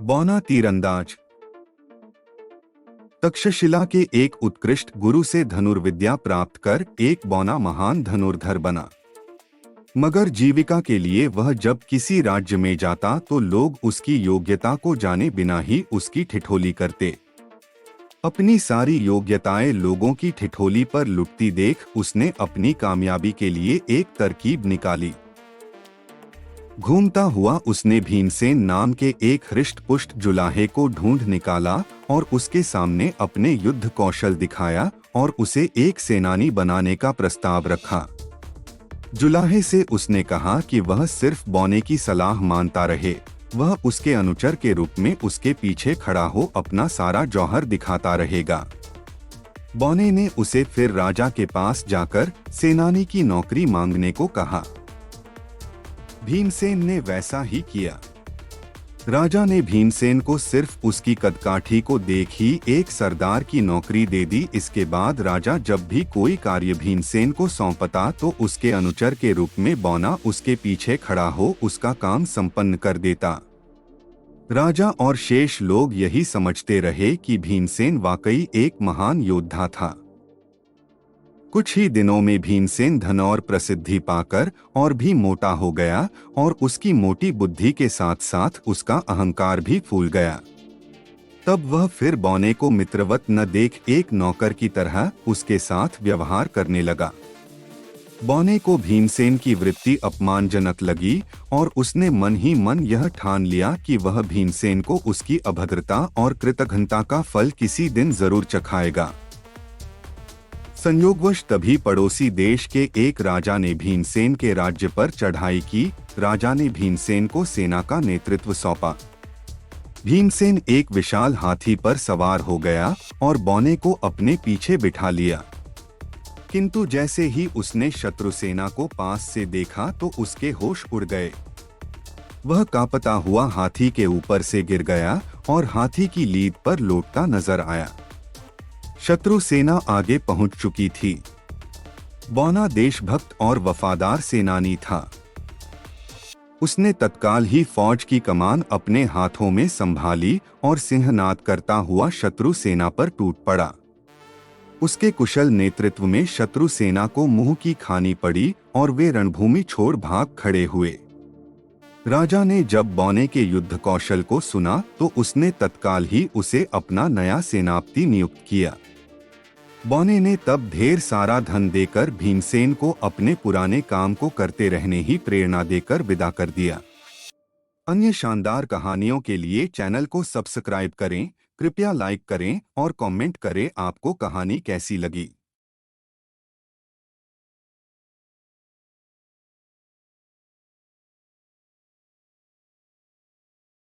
बौना तीरंदाज। तक्षशिला के एक उत्कृष्ट गुरु से धनुर्विद्या प्राप्त कर एक बौना महान धनुर्धर बना। मगर जीविका के लिए वह जब किसी राज्य में जाता तो लोग उसकी योग्यता को जाने बिना ही उसकी ठिठोली करते। अपनी सारी योग्यताएं लोगों की ठिठोली पर लुटती देख उसने अपनी कामयाबी के लिए एक तरकीब निकाली। घूमता हुआ उसने भीमसेन नाम के एक हृष्ट-पुष्ट जुलाहे को ढूंढ निकाला और उसके सामने अपने युद्ध कौशल दिखाया और उसे एक सेनानी बनाने का प्रस्ताव रखा। जुलाहे से उसने कहा कि वह सिर्फ बौने की सलाह मानता रहे, वह उसके अनुचर के रूप में उसके पीछे खड़ा हो अपना सारा जौहर दिखाता रहेगा। बौने ने उसे फिर राजा के पास जाकर सेनानी की नौकरी मांगने को कहा। भीमसेन ने वैसा ही किया। राजा ने भीमसेन को सिर्फ उसकी कदकाठी को देख ही एक सरदार की नौकरी दे दी। इसके बाद राजा जब भी कोई कार्य भीमसेन को सौंपता तो उसके अनुचर के रूप में बौना उसके पीछे खड़ा हो उसका काम संपन्न कर देता। राजा और शेष लोग यही समझते रहे कि भीमसेन वाकई एक महान योद्धा था। कुछ ही दिनों में भीमसेन धन और प्रसिद्धि पाकर और भी मोटा हो गया और उसकी मोटी बुद्धि के साथ साथ उसका अहंकार भी फूल गया। तब वह फिर बौने को मित्रवत न देख एक नौकर की तरह उसके साथ व्यवहार करने लगा। बौने को भीमसेन की वृत्ति अपमानजनक लगी और उसने मन ही मन यह ठान लिया कि वह भीमसेन को उसकी अभद्रता और कृतघ्नता का फल किसी दिन जरूर चखाएगा। संयोगवश तभी पड़ोसी देश के एक राजा ने भीमसेन के राज्य पर चढ़ाई की। राजा ने भीमसेन को सेना का नेतृत्व सौंपा। भीमसेन एक विशाल हाथी पर सवार हो गया और बौने को अपने पीछे बिठा लिया। किंतु जैसे ही उसने शत्रु सेना को पास से देखा तो उसके होश उड़ गए। वह कांपता हुआ हाथी के ऊपर से गिर गया और हाथी की लीद पर लौटता नजर आया। शत्रु सेना आगे पहुंच चुकी थी। बौना देशभक्त और वफादार सेनानी था। उसने तत्काल ही फौज की कमान अपने हाथों में संभाली और सिंहनाद करता हुआ शत्रु सेना पर टूट पड़ा। उसके कुशल नेतृत्व में शत्रु सेना को मुंह की खानी पड़ी और वे रणभूमि छोड़ भाग खड़े हुए। राजा ने जब बौने के युद्ध कौशल को सुना तो उसने तत्काल ही उसे अपना नया सेनापति नियुक्त किया। बौने ने तब ढेर सारा धन देकर भीमसेन को अपने पुराने काम को करते रहने ही प्रेरणा देकर विदा कर दिया। अन्य शानदार कहानियों के लिए चैनल को सब्सक्राइब करें, कृपया लाइक करें और कमेंट करें आपको कहानी कैसी लगी।